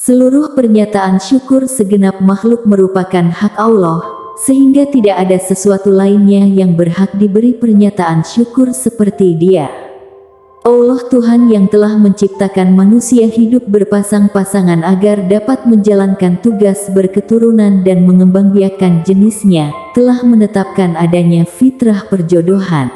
Seluruh pernyataan syukur segenap makhluk merupakan hak Allah, sehingga tidak ada sesuatu lainnya yang berhak diberi pernyataan syukur seperti Dia. Allah Tuhan yang telah menciptakan manusia hidup berpasang-pasangan agar dapat menjalankan tugas berketurunan dan mengembangbiakan jenisnya, telah menetapkan adanya fitrah perjodohan.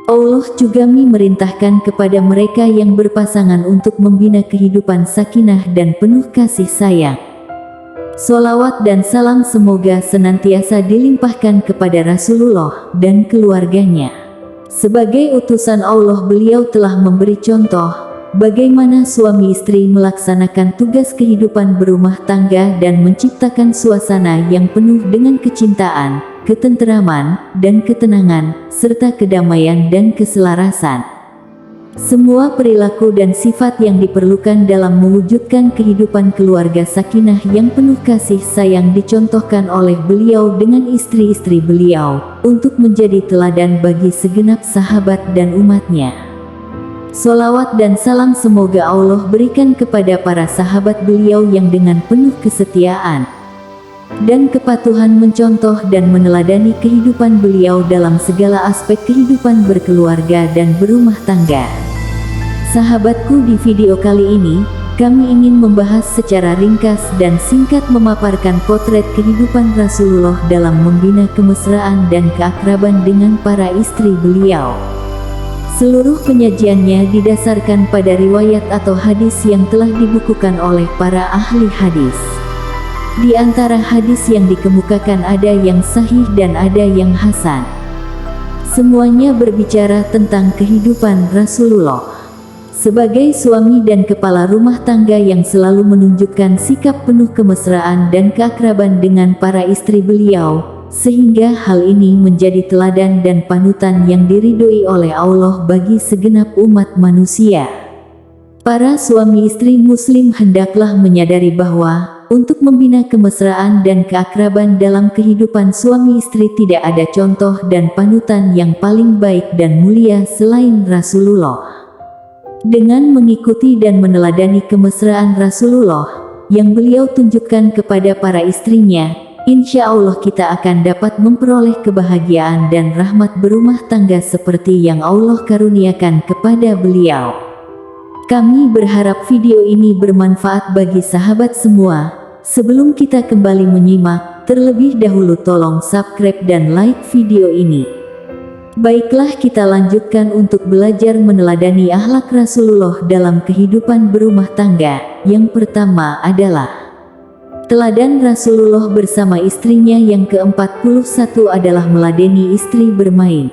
Allah juga memerintahkan kepada mereka yang berpasangan untuk membina kehidupan sakinah dan penuh kasih sayang. Sholawat dan salam semoga senantiasa dilimpahkan kepada Rasulullah dan keluarganya. Sebagai utusan Allah, beliau telah memberi contoh bagaimana suami istri melaksanakan tugas kehidupan berumah tangga dan menciptakan suasana yang penuh dengan kecintaan, ketenteraman, dan ketenangan, serta kedamaian dan keselarasan. Semua perilaku dan sifat yang diperlukan dalam mewujudkan kehidupan keluarga sakinah yang penuh kasih sayang dicontohkan oleh beliau dengan istri-istri beliau, untuk menjadi teladan bagi segenap sahabat dan umatnya. Sholawat dan salam semoga Allah berikan kepada para sahabat beliau yang dengan penuh kesetiaan dan kepatuhan mencontoh dan meneladani kehidupan beliau dalam segala aspek kehidupan berkeluarga dan berumah tangga. Sahabatku, di video kali ini, kami ingin membahas secara ringkas dan singkat memaparkan potret kehidupan Rasulullah dalam membina kemesraan dan keakraban dengan para istri beliau. Seluruh penyajiannya didasarkan pada riwayat atau hadis yang telah dibukukan oleh para ahli hadis. Di antara hadis yang dikemukakan ada yang sahih dan ada yang hasan. Semuanya berbicara tentang kehidupan Rasulullah sebagai suami dan kepala rumah tangga yang selalu menunjukkan sikap penuh kemesraan dan keakraban dengan para istri beliau, sehingga hal ini menjadi teladan dan panutan yang diridhoi oleh Allah bagi segenap umat manusia. Para suami istri muslim hendaklah menyadari bahwa untuk membina kemesraan dan keakraban dalam kehidupan suami istri tidak ada contoh dan panutan yang paling baik dan mulia selain Rasulullah. Dengan mengikuti dan meneladani kemesraan Rasulullah yang beliau tunjukkan kepada para istrinya, insya Allah kita akan dapat memperoleh kebahagiaan dan rahmat berumah tangga seperti yang Allah karuniakan kepada beliau. Kami berharap video ini bermanfaat bagi sahabat semua. Sebelum kita kembali menyimak, terlebih dahulu tolong subscribe dan like video ini. Baiklah, kita lanjutkan untuk belajar meneladani akhlak Rasulullah dalam kehidupan berumah tangga. Yang pertama adalah teladan Rasulullah bersama istrinya. Yang ke-41 adalah meladeni istri bermain.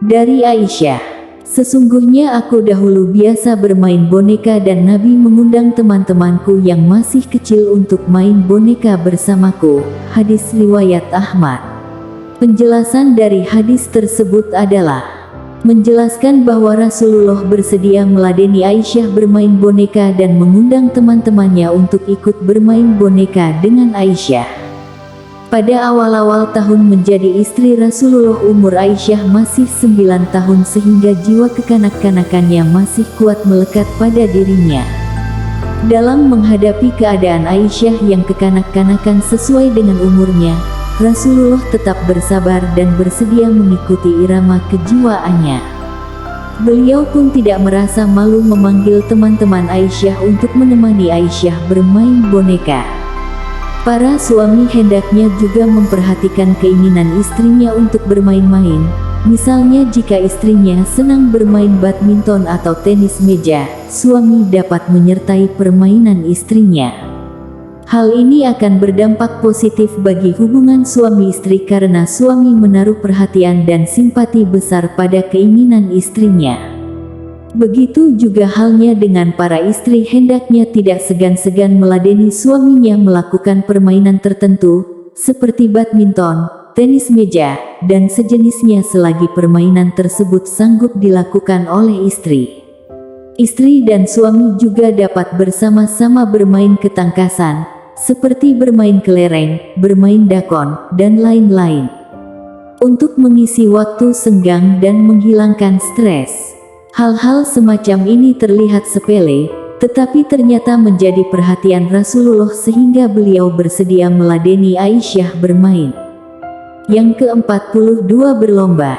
Dari Aisyah, sesungguhnya aku dahulu biasa bermain boneka dan Nabi mengundang teman-temanku yang masih kecil untuk main boneka bersamaku. Hadis riwayat Ahmad. Penjelasan dari hadis tersebut adalah menjelaskan bahwa Rasulullah bersedia meladeni Aisyah bermain boneka dan mengundang teman-temannya untuk ikut bermain boneka dengan Aisyah. Pada awal-awal tahun menjadi istri Rasulullah, umur Aisyah masih 9 tahun sehingga jiwa kekanak-kanakannya masih kuat melekat pada dirinya. Dalam menghadapi keadaan Aisyah yang kekanak-kanakan sesuai dengan umurnya, Rasulullah tetap bersabar dan bersedia mengikuti irama kejiwaannya. Beliau pun tidak merasa malu memanggil teman-teman Aisyah untuk menemani Aisyah bermain boneka. Para suami hendaknya juga memperhatikan keinginan istrinya untuk bermain-main. Misalnya jika istrinya senang bermain badminton atau tenis meja, suami dapat menyertai permainan istrinya. Hal ini akan berdampak positif bagi hubungan suami istri karena suami menaruh perhatian dan simpati besar pada keinginan istrinya. Begitu juga halnya dengan para istri, hendaknya tidak segan-segan meladeni suaminya melakukan permainan tertentu, seperti badminton, tenis meja, dan sejenisnya selagi permainan tersebut sanggup dilakukan oleh istri. Istri dan suami juga dapat bersama-sama bermain ketangkasan, seperti bermain kelereng, bermain dakon, dan lain-lain, untuk mengisi waktu senggang dan menghilangkan stres. Hal-hal semacam ini terlihat sepele, tetapi ternyata menjadi perhatian Rasulullah sehingga beliau bersedia meladeni Aisyah bermain. Yang ke-42 berlomba.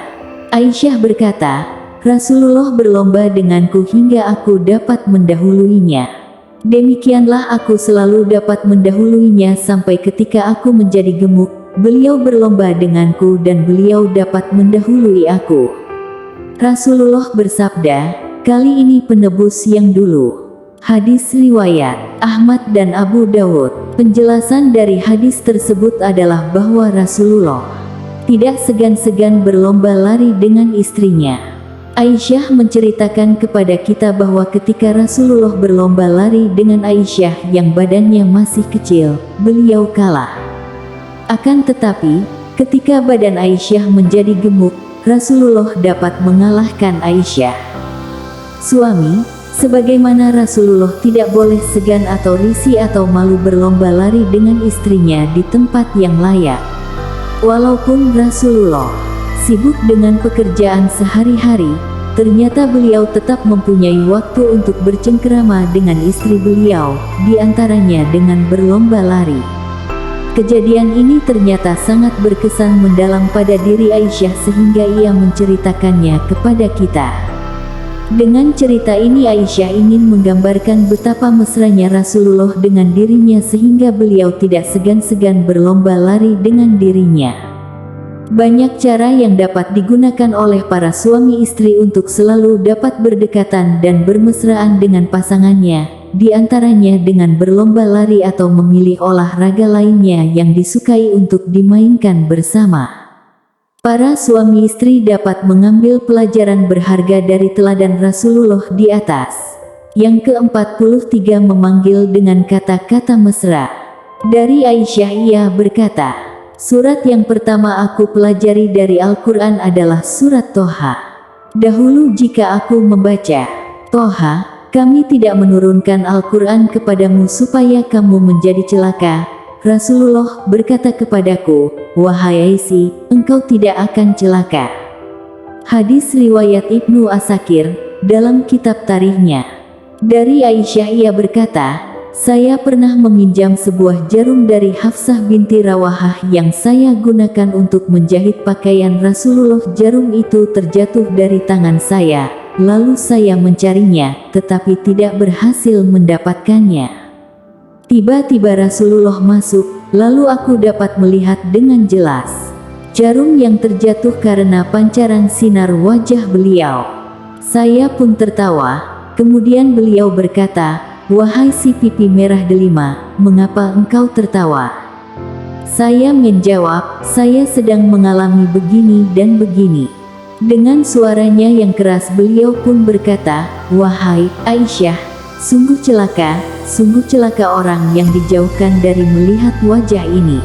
Aisyah berkata, Rasulullah berlomba denganku hingga aku dapat mendahuluinya. Demikianlah aku selalu dapat mendahuluinya sampai ketika aku menjadi gemuk, beliau berlomba denganku dan beliau dapat mendahului aku. Rasulullah bersabda, kali ini penebus yang dulu. Hadis riwayat Ahmad dan Abu Dawud. Penjelasan dari hadis tersebut adalah bahwa Rasulullah tidak segan-segan berlomba lari dengan istrinya. Aisyah menceritakan kepada kita bahwa ketika Rasulullah berlomba lari dengan Aisyah yang badannya masih kecil, beliau kalah. Akan tetapi, ketika badan Aisyah menjadi gemuk, Rasulullah dapat mengalahkan Aisyah. Suami, sebagaimana Rasulullah tidak boleh segan atau risih atau malu berlomba lari dengan istrinya di tempat yang layak. Walaupun Rasulullah sibuk dengan pekerjaan sehari-hari, ternyata beliau tetap mempunyai waktu untuk bercengkerama dengan istri beliau, di antaranya dengan berlomba lari. Kejadian ini ternyata sangat berkesan mendalam pada diri Aisyah sehingga ia menceritakannya kepada kita. Dengan cerita ini Aisyah ingin menggambarkan betapa mesranya Rasulullah dengan dirinya sehingga beliau tidak segan-segan berlomba lari dengan dirinya. Banyak cara yang dapat digunakan oleh para suami istri untuk selalu dapat berdekatan dan bermesraan dengan pasangannya, di antaranya dengan berlomba lari atau memilih olahraga lainnya yang disukai untuk dimainkan bersama. Para suami istri dapat mengambil pelajaran berharga dari teladan Rasulullah di atas. Yang ke-43 memanggil dengan kata-kata mesra. Dari Aisyah ia berkata, surat yang pertama aku pelajari dari Al-Quran adalah surat Toha. Dahulu jika aku membaca Toha, kami tidak menurunkan Al-Quran kepadamu supaya kamu menjadi celaka. Rasulullah berkata kepadaku, wahai Aisyah, engkau tidak akan celaka. Hadis riwayat Ibnu Asakir, dalam kitab tarikhnya. Dari Aisyah ia berkata, saya pernah meminjam sebuah jarum dari Hafsah binti Rawahah yang saya gunakan untuk menjahit pakaian Rasulullah. Jarum itu terjatuh dari tangan saya, lalu saya mencarinya, tetapi tidak berhasil mendapatkannya. Tiba-tiba Rasulullah masuk, lalu aku dapat melihat dengan jelas jarum yang terjatuh karena pancaran sinar wajah beliau. Saya pun tertawa, kemudian beliau berkata, wahai si pipi merah delima, mengapa engkau tertawa? Saya menjawab, saya sedang mengalami begini dan begini. Dengan suaranya yang keras beliau pun berkata, wahai Aisyah, sungguh celaka orang yang dijauhkan dari melihat wajah ini.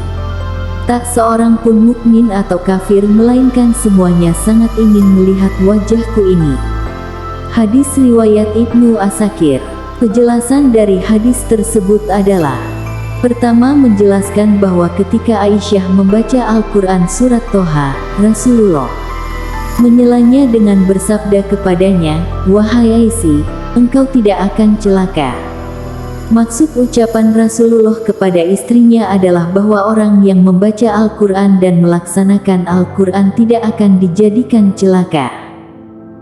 Tak seorang pun mukmin atau kafir melainkan semuanya sangat ingin melihat wajahku ini. Hadis riwayat Ibnu Asakir. Penjelasan dari hadis tersebut adalah: pertama, menjelaskan bahwa ketika Aisyah membaca Al-Quran surat Toha, Rasulullah menyelanya dengan bersabda kepadanya, wahai Aisyah, engkau tidak akan celaka. Maksud ucapan Rasulullah kepada istrinya adalah bahwa orang yang membaca Al-Quran dan melaksanakan Al-Quran tidak akan dijadikan celaka.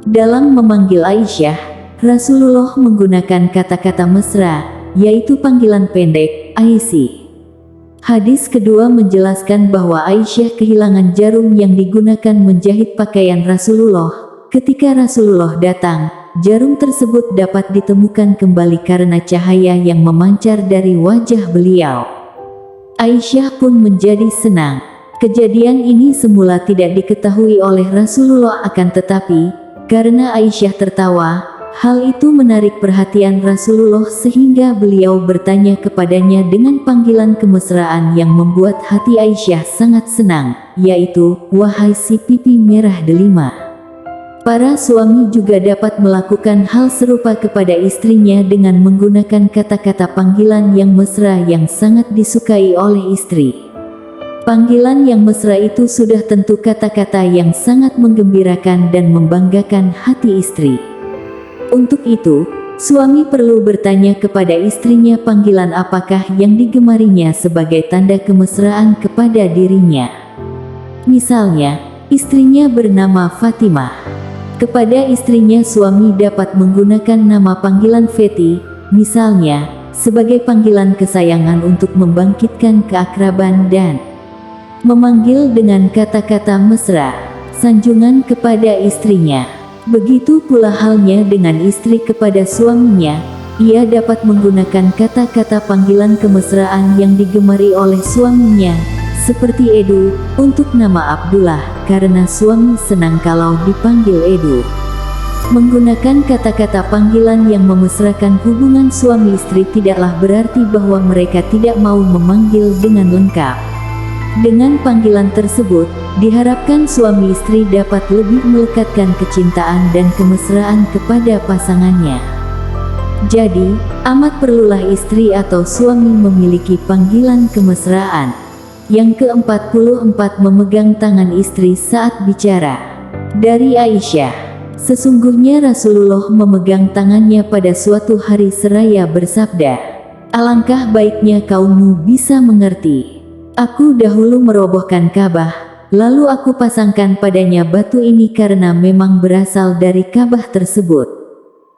Dalam memanggil Aisyah, Rasulullah menggunakan kata-kata mesra, yaitu panggilan pendek, Aisyah. Hadis kedua menjelaskan bahwa Aisyah kehilangan jarum yang digunakan menjahit pakaian Rasulullah. Ketika Rasulullah datang, jarum tersebut dapat ditemukan kembali karena cahaya yang memancar dari wajah beliau. Aisyah pun menjadi senang. Kejadian ini semula tidak diketahui oleh Rasulullah, akan tetapi karena Aisyah tertawa, hal itu menarik perhatian Rasulullah sehingga beliau bertanya kepadanya dengan panggilan kemesraan yang membuat hati Aisyah sangat senang, yaitu, wahai si pipi merah delima. Para suami juga dapat melakukan hal serupa kepada istrinya dengan menggunakan kata-kata panggilan yang mesra yang sangat disukai oleh istri. Panggilan yang mesra itu sudah tentu kata-kata yang sangat menggembirakan dan membanggakan hati istri. Untuk itu, Suami perlu bertanya kepada istrinya panggilan apakah yang digemarinya sebagai tanda kemesraan kepada dirinya. Misalnya, istrinya bernama Fatimah. Kepada istrinya suami dapat menggunakan nama panggilan Feti, misalnya, sebagai panggilan kesayangan untuk membangkitkan keakraban dan memanggil dengan kata-kata mesra, sanjungan kepada istrinya. Begitu pula halnya dengan istri kepada suaminya, ia dapat menggunakan kata-kata panggilan kemesraan yang digemari oleh suaminya, seperti Edu, untuk nama Abdullah, karena suami senang kalau dipanggil Edu. Menggunakan kata-kata panggilan yang memesrakan hubungan suami istri tidaklah berarti bahwa mereka tidak mau memanggil dengan lengkap. Dengan panggilan tersebut, diharapkan suami istri dapat lebih melekatkan kecintaan dan kemesraan kepada pasangannya. Jadi, amat perlulah istri atau suami memiliki panggilan kemesraan. Yang ke-44, memegang tangan istri saat bicara. Dari Aisyah, sesungguhnya Rasulullah memegang tangannya pada suatu hari seraya bersabda, "Alangkah baiknya kaummu bisa mengerti. Aku dahulu merobohkan Ka'bah, lalu aku pasangkan padanya batu ini karena memang berasal dari Ka'bah tersebut.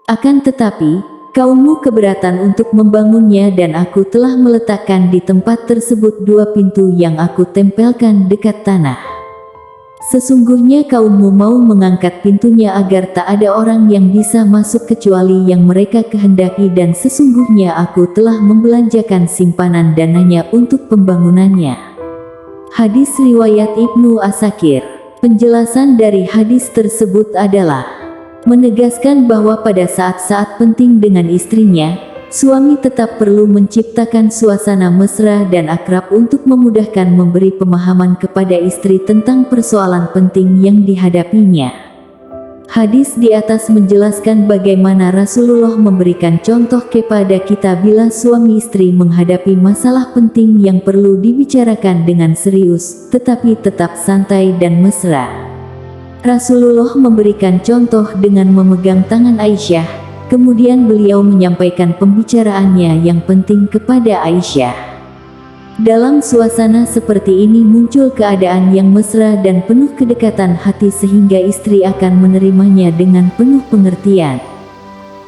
Akan tetapi, kaummu keberatan untuk membangunnya dan aku telah meletakkan di tempat tersebut 2 pintu yang aku tempelkan dekat tanah. Sesungguhnya kaummu mau mengangkat pintunya agar tak ada orang yang bisa masuk kecuali yang mereka kehendaki dan sesungguhnya aku telah membelanjakan simpanan dananya untuk pembangunannya." Hadis riwayat Ibnu Asakir. Penjelasan dari hadis tersebut adalah menegaskan bahwa pada saat-saat penting dengan istrinya, suami tetap perlu menciptakan suasana mesra dan akrab untuk memudahkan memberi pemahaman kepada istri tentang persoalan penting yang dihadapinya. Hadis di atas menjelaskan bagaimana Rasulullah memberikan contoh kepada kita bila suami istri menghadapi masalah penting yang perlu dibicarakan dengan serius, tetapi tetap santai dan mesra. Rasulullah memberikan contoh dengan memegang tangan Aisyah. Kemudian beliau menyampaikan pembicaraannya yang penting kepada Aisyah. Dalam suasana seperti ini muncul keadaan yang mesra dan penuh kedekatan hati sehingga istri akan menerimanya dengan penuh pengertian.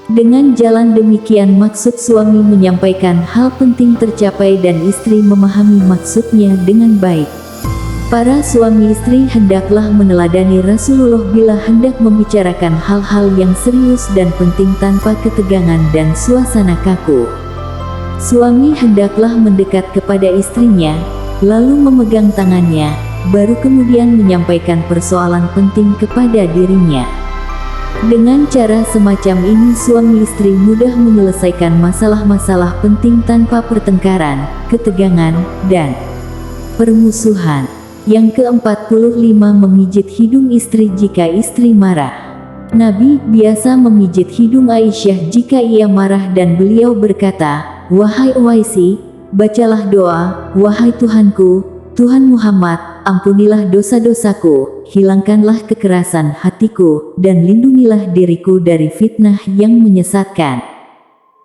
Dengan jalan demikian maksud suami menyampaikan hal penting tercapai dan istri memahami maksudnya dengan baik. Para suami istri hendaklah meneladani Rasulullah bila hendak membicarakan hal-hal yang serius dan penting tanpa ketegangan dan suasana kaku. Suami hendaklah mendekat kepada istrinya, lalu memegang tangannya, baru kemudian menyampaikan persoalan penting kepada dirinya. Dengan cara semacam ini suami istri mudah menyelesaikan masalah-masalah penting tanpa pertengkaran, ketegangan, dan permusuhan. Yang ke-45, memijit hidung istri jika istri marah. Nabi biasa memijit hidung Aisyah jika ia marah dan beliau berkata, "Wahai Uwaisi, bacalah doa, wahai Tuhanku, Tuhan Muhammad, ampunilah dosa-dosaku, hilangkanlah kekerasan hatiku, dan lindungilah diriku dari fitnah yang menyesatkan."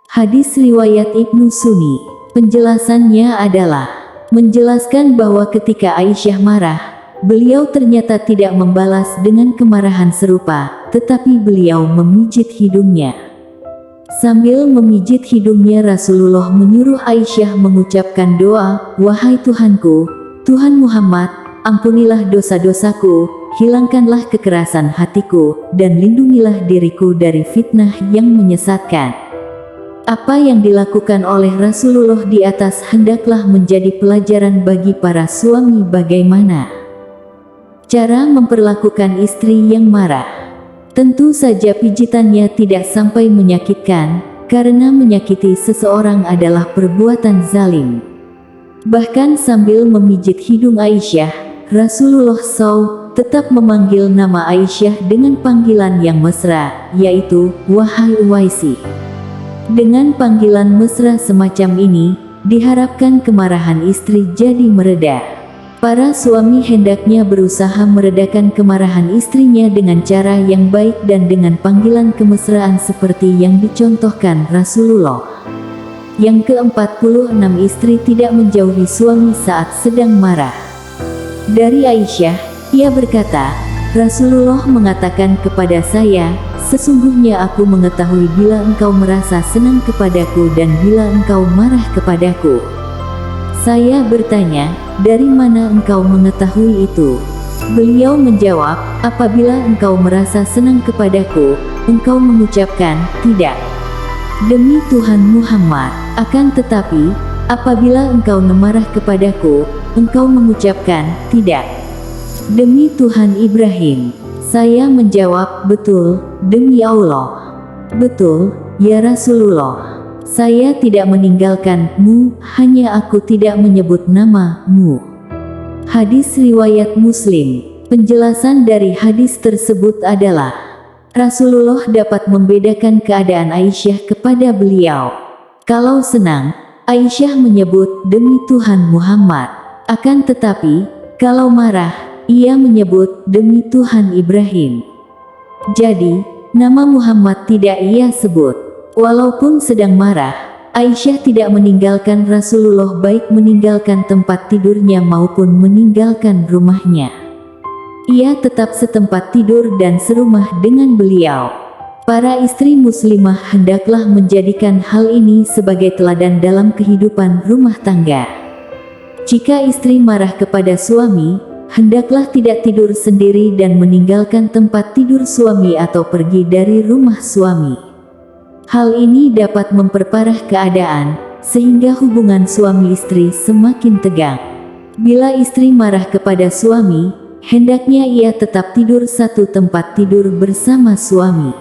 Hadis riwayat Ibnu Sunni. Penjelasannya adalah menjelaskan bahwa ketika Aisyah marah, beliau ternyata tidak membalas dengan kemarahan serupa, tetapi beliau memijit hidungnya. Sambil memijit hidungnya Rasulullah menyuruh Aisyah mengucapkan doa, "Wahai Tuhanku, Tuhan Muhammad, ampunilah dosa-dosaku, hilangkanlah kekerasan hatiku, dan lindungilah diriku dari fitnah yang menyesatkan." Apa yang dilakukan oleh Rasulullah di atas hendaklah menjadi pelajaran bagi para suami bagaimana cara memperlakukan istri yang marah. Tentu saja pijitannya tidak sampai menyakitkan, karena menyakiti seseorang adalah perbuatan zalim. Bahkan sambil memijit hidung Aisyah, Rasulullah SAW tetap memanggil nama Aisyah dengan panggilan yang mesra, yaitu, "Wahai Uwaisi." Dengan panggilan mesra semacam ini, diharapkan kemarahan istri jadi mereda. Para suami hendaknya berusaha meredakan kemarahan istrinya dengan cara yang baik dan dengan panggilan kemesraan seperti yang dicontohkan Rasulullah. Yang ke-46, istri tidak menjauhi suami saat sedang marah. Dari Aisyah, ia berkata, Rasulullah mengatakan kepada saya, sesungguhnya aku mengetahui bila engkau merasa senang kepadaku dan bila engkau marah kepadaku. Saya bertanya, dari mana engkau mengetahui itu? Beliau menjawab, apabila engkau merasa senang kepadaku, engkau mengucapkan, tidak. Demi Tuhan Muhammad, akan tetapi, apabila engkau marah kepadaku, engkau mengucapkan, tidak. Demi Tuhan Ibrahim, saya menjawab, betul, demi Allah. Betul, ya Rasulullah. Saya tidak meninggalkanmu, hanya aku tidak menyebut nama-mu. Hadis riwayat Muslim. Penjelasan dari hadis tersebut adalah, Rasulullah dapat membedakan keadaan Aisyah kepada beliau. Kalau senang, Aisyah menyebut demi Tuhan Muhammad. Akan tetapi, kalau marah, ia menyebut demi Tuhan Ibrahim. Jadi, nama Muhammad tidak ia sebut. Walaupun sedang marah, Aisyah tidak meninggalkan Rasulullah, baik meninggalkan tempat tidurnya maupun meninggalkan rumahnya. Ia tetap setempat tidur dan serumah dengan beliau. Para istri muslimah hendaklah menjadikan hal ini sebagai teladan dalam kehidupan rumah tangga. Jika istri marah kepada suami, hendaklah tidak tidur sendiri dan meninggalkan tempat tidur suami atau pergi dari rumah suami. Hal ini dapat memperparah keadaan, sehingga hubungan suami istri semakin tegang. Bila istri marah kepada suami, hendaknya ia tetap tidur satu tempat tidur bersama suami.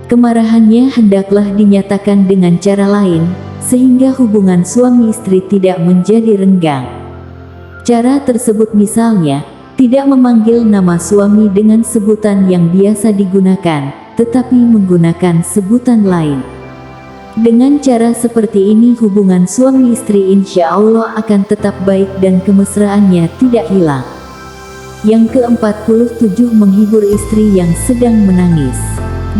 Kemarahannya hendaklah dinyatakan dengan cara lain, sehingga hubungan suami istri tidak menjadi renggang. Cara tersebut misalnya, tidak memanggil nama suami dengan sebutan yang biasa digunakan, tetapi menggunakan sebutan lain. Dengan cara seperti ini hubungan suami istri insya Allah akan tetap baik dan kemesraannya tidak hilang. Yang ke-47, menghibur istri yang sedang menangis.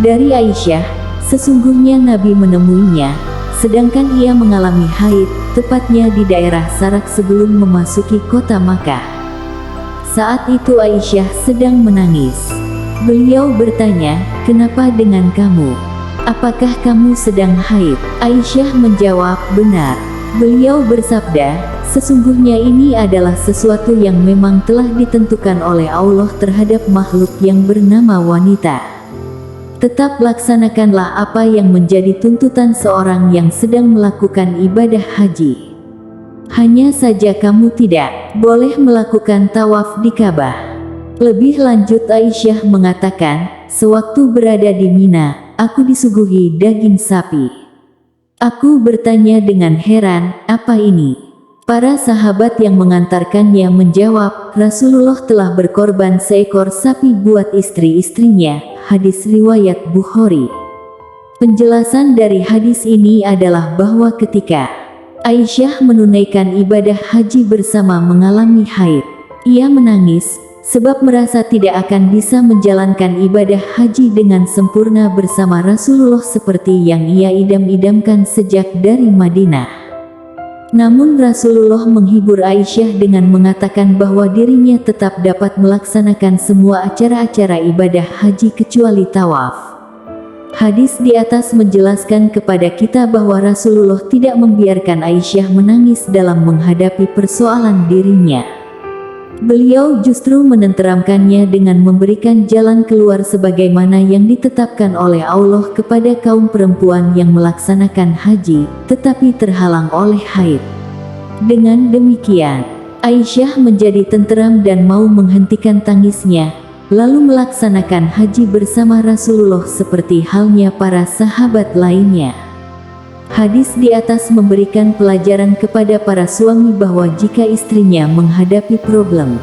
Dari Aisyah, sesungguhnya Nabi menemuinya, sedangkan ia mengalami haid, tepatnya di daerah Sarak sebelum memasuki kota Makkah. Saat itu Aisyah sedang menangis. Beliau bertanya, kenapa dengan kamu? Apakah kamu sedang haid? Aisyah menjawab, benar. Beliau bersabda, sesungguhnya ini adalah sesuatu yang memang telah ditentukan oleh Allah terhadap makhluk yang bernama wanita. Tetap laksanakanlah apa yang menjadi tuntutan seorang yang sedang melakukan ibadah haji. Hanya saja kamu tidak boleh melakukan tawaf di Ka'bah. Lebih lanjut Aisyah mengatakan, sewaktu berada di Mina, aku disuguhi daging sapi. Aku bertanya dengan heran, apa ini? Para sahabat yang mengantarkannya menjawab, Rasulullah telah berkorban seekor sapi buat istri-istrinya. Hadis riwayat Bukhari. Penjelasan dari hadis ini adalah bahwa ketika Aisyah menunaikan ibadah haji bersama mengalami haid, ia menangis, sebab merasa tidak akan bisa menjalankan ibadah haji dengan sempurna bersama Rasulullah seperti yang ia idam-idamkan sejak dari Madinah. Namun Rasulullah menghibur Aisyah dengan mengatakan bahwa dirinya tetap dapat melaksanakan semua acara-acara ibadah haji kecuali tawaf. Hadis di atas menjelaskan kepada kita bahwa Rasulullah tidak membiarkan Aisyah menangis dalam menghadapi persoalan dirinya. Beliau justru menenteramkannya dengan memberikan jalan keluar sebagaimana yang ditetapkan oleh Allah kepada kaum perempuan yang melaksanakan haji, tetapi terhalang oleh haid. Dengan demikian, Aisyah menjadi tenteram dan mau menghentikan tangisnya, lalu melaksanakan haji bersama Rasulullah seperti halnya para sahabat lainnya. Hadis di atas memberikan pelajaran kepada para suami bahwa jika istrinya menghadapi problem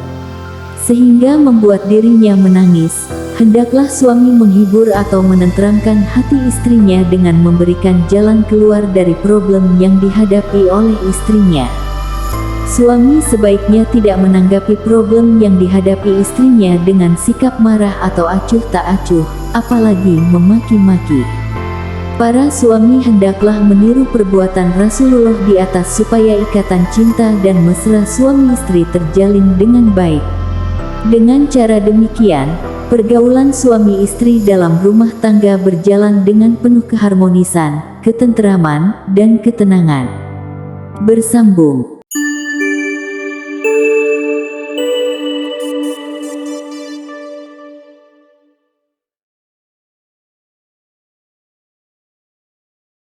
sehingga membuat dirinya menangis, hendaklah suami menghibur atau menenteramkan hati istrinya dengan memberikan jalan keluar dari problem yang dihadapi oleh istrinya. Suami sebaiknya tidak menanggapi problem yang dihadapi istrinya dengan sikap marah atau acuh tak acuh, apalagi memaki-maki. Para suami hendaklah meniru perbuatan Rasulullah di atas supaya ikatan cinta dan mesra suami istri terjalin dengan baik. Dengan cara demikian, pergaulan suami istri dalam rumah tangga berjalan dengan penuh keharmonisan, ketenteraman, dan ketenangan. Bersambung.